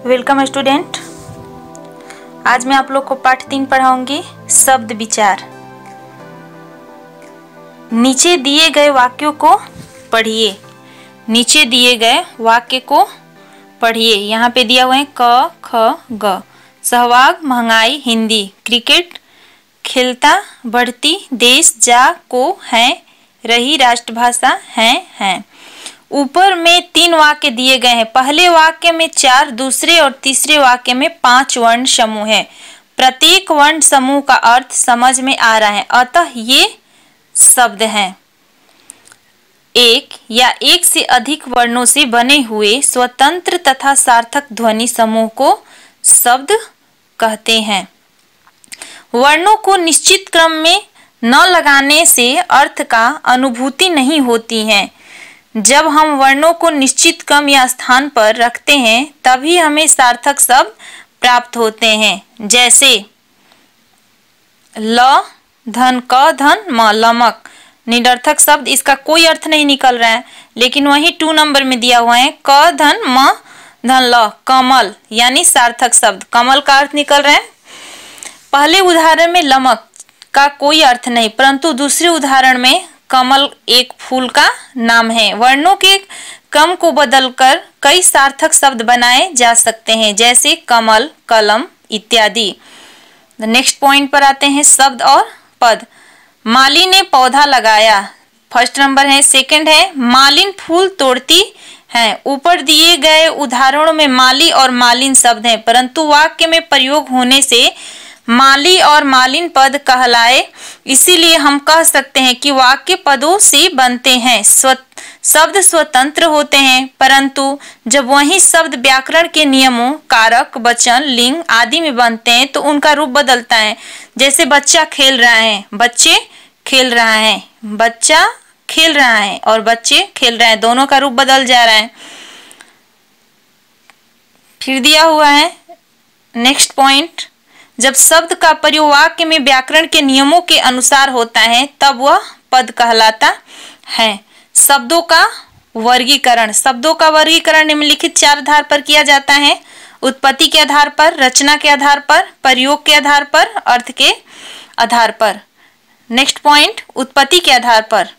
Welcome student. आज मैं आप लोग को पाठ 3 पढ़ाऊंगी, शब्द विचार। नीचे दिए गए वाक्यों को पढ़िए। नीचे दिए गए वाक्य को पढ़िए। यहाँ पे दिया हुआ है क ख ग। सहवाग, महंगाई, हिंदी, क्रिकेट खेलता, बढ़ती, देश, जा, को, है, रही, राष्ट्रभाषा, हैं। ऊपर में 3 वाक्य दिए गए हैं। पहले वाक्य में 4, दूसरे और तीसरे वाक्य में 5 वर्ण समूह है। प्रत्येक वर्ण समूह का अर्थ समझ में आ रहा है, अतः ये शब्द हैं। एक या एक से अधिक वर्णों से बने हुए स्वतंत्र तथा सार्थक ध्वनि समूह को शब्द कहते हैं। वर्णों को निश्चित क्रम में न लगाने से अर्थ का अनुभूति नहीं होती है। जब हम वर्णों को निश्चित क्रम या स्थान पर रखते हैं तभी हमें सार्थक शब्द प्राप्त होते हैं। जैसे ल धन क धन म, लमक निरर्थक शब्द, इसका कोई अर्थ नहीं निकल रहा है, लेकिन वही 2 नंबर में दिया हुआ है क धन म धन ल, कमल यानी सार्थक शब्द, कमल का अर्थ निकल रहा है। पहले उदाहरण में लमक का कोई अर्थ नहीं, परंतु दूसरे उदाहरण में कमल एक फूल का नाम है। वर्णों के क्रम को बदलकर कई सार्थक शब्द बनाए जा सकते हैं, जैसे कमल, कलम इत्यादि। नेक्स्ट पॉइंट पर आते हैं, शब्द और पद। माली ने पौधा लगाया, फर्स्ट नंबर है। सेकंड है मालिन फूल तोड़ती है। ऊपर दिए गए उदाहरणों में माली और मालिन शब्द हैं, परंतु वाक्य में प्रयोग होने से माली और मालिन पद कहलाए, इसीलिए हम कह सकते हैं कि वाक्य पदों से बनते हैं। शब्द स्वतंत्र होते हैं, परंतु जब वही शब्द व्याकरण के नियमों, कारक, वचन, लिंग आदि में बनते हैं तो उनका रूप बदलता है। जैसे बच्चा खेल रहा है, बच्चे खेल रहा है, बच्चा खेल रहा है और बच्चे खेल रहे हैं, दोनों का रूप बदल जा रहा है। फिर दिया हुआ है नेक्स्ट पॉइंट, जब शब्द का प्रयोग वाक्य में व्याकरण के नियमों के अनुसार होता है तब वह पद कहलाता है। शब्दों का वर्गीकरण। शब्दों का वर्गीकरण निम्नलिखित 4 आधार पर किया जाता है: उत्पत्ति के आधार पर, रचना के आधार पर, प्रयोग के आधार पर, अर्थ के आधार पर। नेक्स्ट पॉइंट, उत्पत्ति के आधार पर।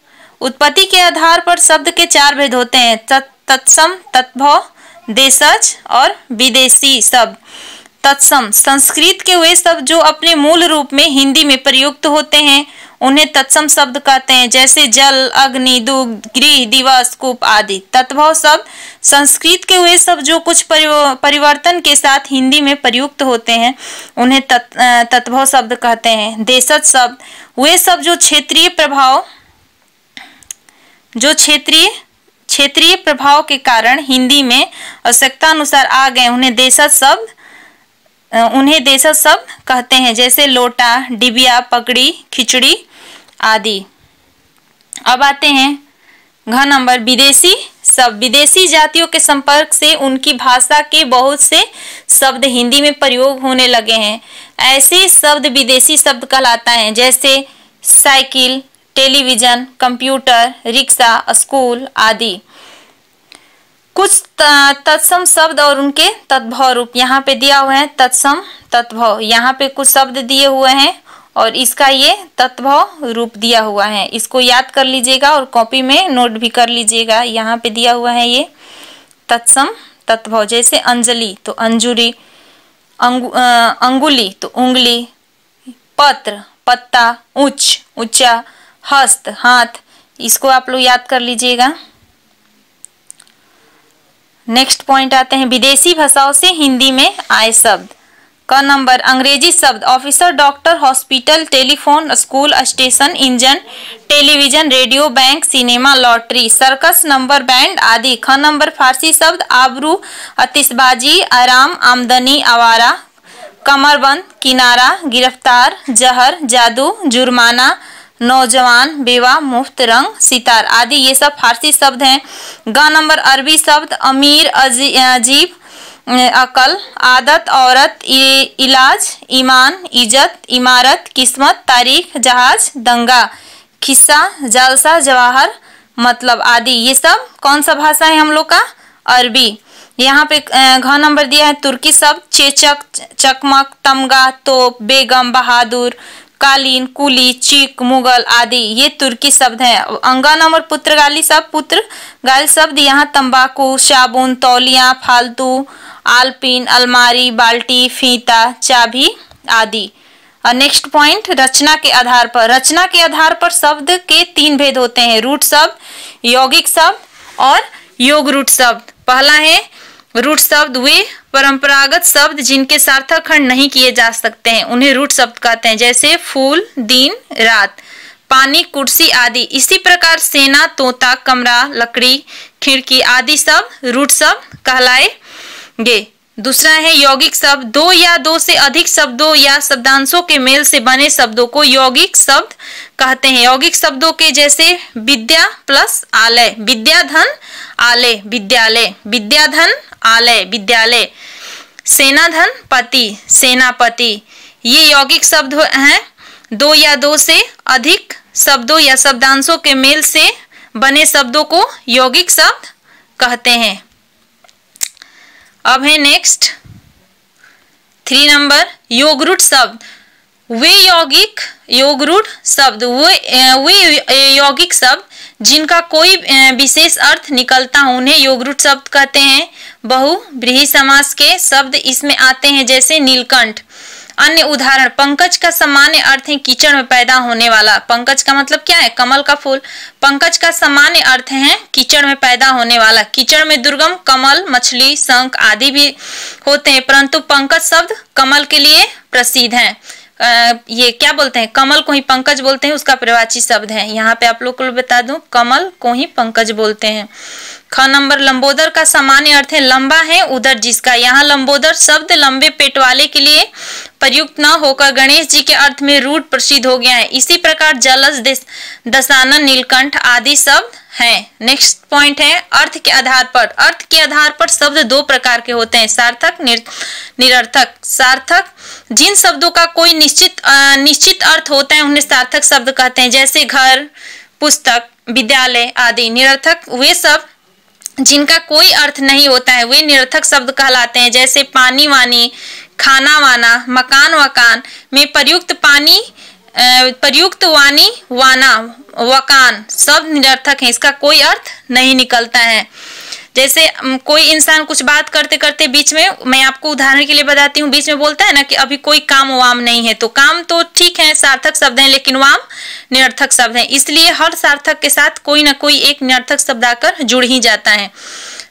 उत्पत्ति के आधार पर शब्द के 4 भेद होते हैं: तत्सम, तद्भव, देशज और विदेशी शब्द। तत्सम संस्कृत के वे शब्द जो अपने मूल रूप में हिंदी में प्रयुक्त होते हैं उन्हें तत्सम शब्द कहते हैं, जैसे जल, अग्नि, दुग्ध, गृह, दिवस, कूप आदि। तद्भव शब्द संस्कृत के वे शब्द जो कुछ परिवर्तन के साथ हिंदी में प्रयुक्त होते हैं उन्हें तद्भव शब्द कहते हैं। देशज शब्द वे शब्द जो क्षेत्रीय प्रभाव के कारण हिंदी में आवश्यकता अनुसार आ गए उन्हें देशज शब्द कहते हैं, जैसे लोटा, डिबिया, पकड़ी, खिचड़ी आदि। अब आते हैं घ नंबर, विदेशी शब्द। विदेशी जातियों के संपर्क से उनकी भाषा के बहुत से शब्द हिंदी में प्रयोग होने लगे हैं। ऐसे शब्द विदेशी शब्द कहलाता है, जैसे cycle, television, computer, rickshaw, school आदि। कुछ तत्सम शब्द और उनके तद्भव रूप यहाँ पे दिया हुआ है। तत्सम, तद्भव, यहाँ पे कुछ शब्द दिए हुए हैं और इसका ये तद्भव रूप दिया हुआ है। इसको याद कर लीजिएगा और कॉपी में नोट भी कर लीजिएगा। यहाँ पे दिया हुआ है ये तत्सम तद्भव, जैसे अंजलि तो अंजुरी, अंगुली तो उंगली, पत्र पत्ता, उच्च ऊंचा, हस्त हाथ, इसको आप लोग याद कर लीजिएगा। नेक्स्ट पॉइंट आते हैं, विदेशी भाषाओं से हिंदी में आए शब्द। क नंबर, अंग्रेजी शब्द। Officer, doctor, hospital, telephone, school, station, engine, television, radio, bank, cinema, lottery, circus, number, band आदि। ख नंबर, फारसी शब्द। आबरू, आतिशबाजी, आराम, आमदनी, आवारा, कमरबंद, किनारा, गिरफ्तार, जहर, जादू, जुर्माना, नौजवान, बेवा, मुफ्त, रंग, सितार आदि। ये सब फारसी शब्द हैं। ग नंबर, अरबी शब्द। अमीर, अजीब, अकल, आदत, औरत, इलाज, ईमान, इज्जत, इमारत, किस्मत, तारीख, जहाज, दंगा, खिस्सा, जालसा, जवाहर, मतलब आदि। ये सब कौन सा भाषा है हम लोग का? अरबी। यहाँ पे घ नंबर दिया है तुर्की शब्द चेचक, चकमक, तमगा, तोप, बेगम, बहादुर, कालीन, कुली, चीक, मुगल आदि ये तुर्की शब्द हैं। अंगा नंबर पुर्तगाली शब्द पुर्तगाल शब्द यहाँ तंबाकू, साबुन, तौलिया, फालतू, आलपीन, अलमारी, बाल्टी, फीता, चाबी आदि। और नेक्स्ट पॉइंट रचना के आधार पर। रचना के आधार पर शब्द के 3 भेद होते हैं, रूट शब्द, यौगिक शब्द और योग रूट शब्द। पहला है रूट शब्द, वे परंपरागत शब्द जिनके सार्थक खंड नहीं किए जा सकते हैं उन्हें रूट शब्द कहते हैं, जैसे फूल, दिन, रात, पानी, कुर्सी आदि। इसी प्रकार सेना, तोता, कमरा, लकड़ी, खिड़की आदि शब्द रूट शब्द कहलाएंगे। दूसरा है यौगिक शब्द, 2 या 2 से अधिक शब्दों या शब्दांशों के मेल से बने शब्दों को यौगिक शब्द कहते हैं। यौगिक शब्दों के जैसे विद्या प्लस आलय, विद्याधन आलय विद्यालय, विद्याधन आलय विद्यालय, सेनाधन पति सेनापति, ये यौगिक शब्द हैं। 2 या 2 से अधिक शब्दों या शब्दांशों के मेल से बने शब्दों को यौगिक शब्द कहते हैं। अब है नेक्स्ट 3 नंबर योगरूट शब्द, वे योगरूट शब्द वे यौगिक शब्द जिनका कोई विशेष अर्थ निकलता हो उन्हें योगरूट शब्द कहते हैं। बहुव्रीहि समास के शब्द इसमें आते हैं, जैसे नीलकंठ। अन्य उदाहरण, पंकज का सामान्य अर्थ है कीचड़ में पैदा होने वाला। पंकज का मतलब क्या है? कमल का फूल। पंकज का सामान्य अर्थ है कीचड़ में पैदा होने वाला। कीचड़ में दुर्गम कमल, मछली, शंख आदि भी होते हैं, परंतु पंकज शब्द कमल के लिए प्रसिद्ध है। ये क्या बोलते हैं, कमल को ही पंकज बोलते हैं, उसका प्रवाची शब्द है। यहाँ पे आप लोग को बता दूं, कमल को ही पंकज बोलते हैं। ख नंबर लंबोदर का सामान्य अर्थ है लंबा है उदर जिसका। यहाँ लंबोदर शब्द लंबे पेट वाले के लिए प्रयुक्त न होकर गणेश जी के अर्थ में रूढ़ प्रसिद्ध हो गया है। इसी प्रकार जलज, दशानन, नीलकंठ आदि शब्द हैं। नेक्स्ट पॉइंट है अर्थ के आधार पर। अर्थ के आधार पर शब्द 2 प्रकार के होते हैं, सार्थक, निरर्थक। सार्थक जिन शब्दों का कोई निश्चित अर्थ होता है उन्हें सार्थक शब्द कहते हैं, जैसे घर, पुस्तक, विद्यालय आदि। निरर्थक वे शब्द जिनका कोई अर्थ नहीं होता है वे निरर्थक शब्द कहलाते हैं, जैसे पानी, वानी, खाना, वाना, मकान, वकान में प्रयुक्त पानी, प्रयुक्त वानी, वाना, वकान शब्द निरर्थक है, इसका कोई अर्थ नहीं निकलता है। जैसे कोई इंसान कुछ बात करते करते बीच में, मैं आपको उदाहरण के लिए बताती हूँ, बीच में बोलता है ना कि अभी कोई काम वाम नहीं है, तो काम तो ठीक है सार्थक शब्द है, लेकिन वाम निरर्थक शब्द है। इसलिए हर सार्थक के साथ कोई ना कोई एक निरर्थक शब्द आकर जुड़ ही जाता है।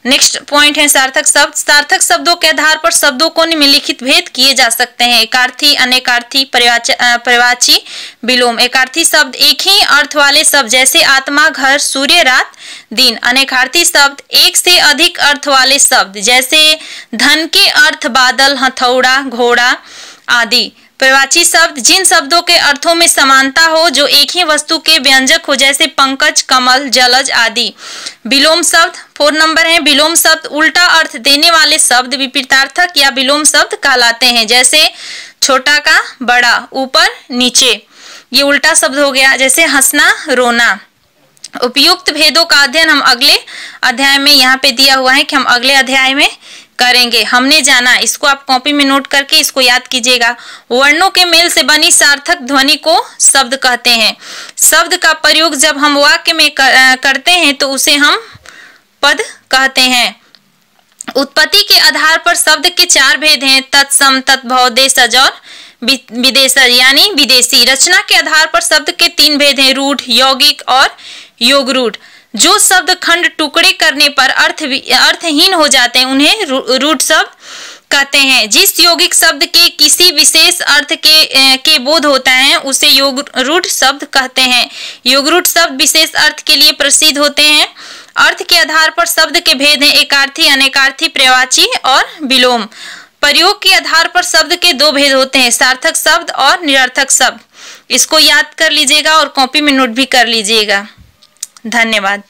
नेक्स्ट पॉइंट है सार्थक शब्द। सार्थक शब्दों के आधार पर शब्दों को निम्नलिखित भेद किए जा सकते हैं, एकार्थी, अनेकार्थी, पर्यायवाची, विलोम। एकार्थी शब्द एक ही अर्थ वाले शब्द, जैसे आत्मा, घर, सूर्य, रात, दिन। अनेकार्थी शब्द एक से अधिक अर्थ वाले शब्द, जैसे धन के अर्थ बादल, हथौड़ा, घोड़ा आदि। पर्यायवाची शब्द जिन शब्दों के अर्थों में समानता हो, जो एक ही वस्तु के व्यंजक हो, जैसे पंकज, कमल, जलज आदि। विलोम शब्द 4 नंबर है। विलोम शब्द उल्टा अर्थ देने वाले शब्द विपरीतार्थक या विलोम शब्द कहलाते हैं, जैसे छोटा का बड़ा, ऊपर नीचे, ये उल्टा शब्द हो गया। जैसे हंसना, रोना। उपयुक्त भेदों का अध्ययन हम अगले अध्याय में, यहाँ पे दिया हुआ है कि हम अगले अध्याय में करेंगे। हमने जाना, इसको आप कॉपी में नोट करके इसको याद कीजिएगा। वर्णों के मेल से बनी सार्थक ध्वनि को शब्द कहते हैं। शब्द का प्रयोग जब हम वाक्य में करते हैं तो उसे हम पद कहते हैं। उत्पत्ति के आधार पर शब्द के 4 भेद हैं, तत्सम, तत्भव, देशज और विदेशज यानी विदेशी। रचना के आधार पर शब्द के 3 भेद हैं, रूढ़, यौगिक और योगरूढ़। जो शब्द खंड टुकड़े करने पर अर्थहीन हो जाते हैं उन्हें रूढ़ शब्द कहते हैं। जिस यौगिक शब्द के किसी विशेष अर्थ के बोध होता है उसे योगरूढ़ शब्द कहते हैं। योगरूढ़ शब्द विशेष अर्थ के लिए प्रसिद्ध होते हैं। अर्थ के आधार पर शब्द के भेद हैं, एकार्थी, अनेकार्थी, पर्यायवाची और विलोम। प्रयोग के आधार पर शब्द के 2 भेद होते हैं, सार्थक शब्द और निरर्थक शब्द। इसको याद कर लीजिएगा और कॉपी में नोट भी कर लीजिएगा। धन्यवाद।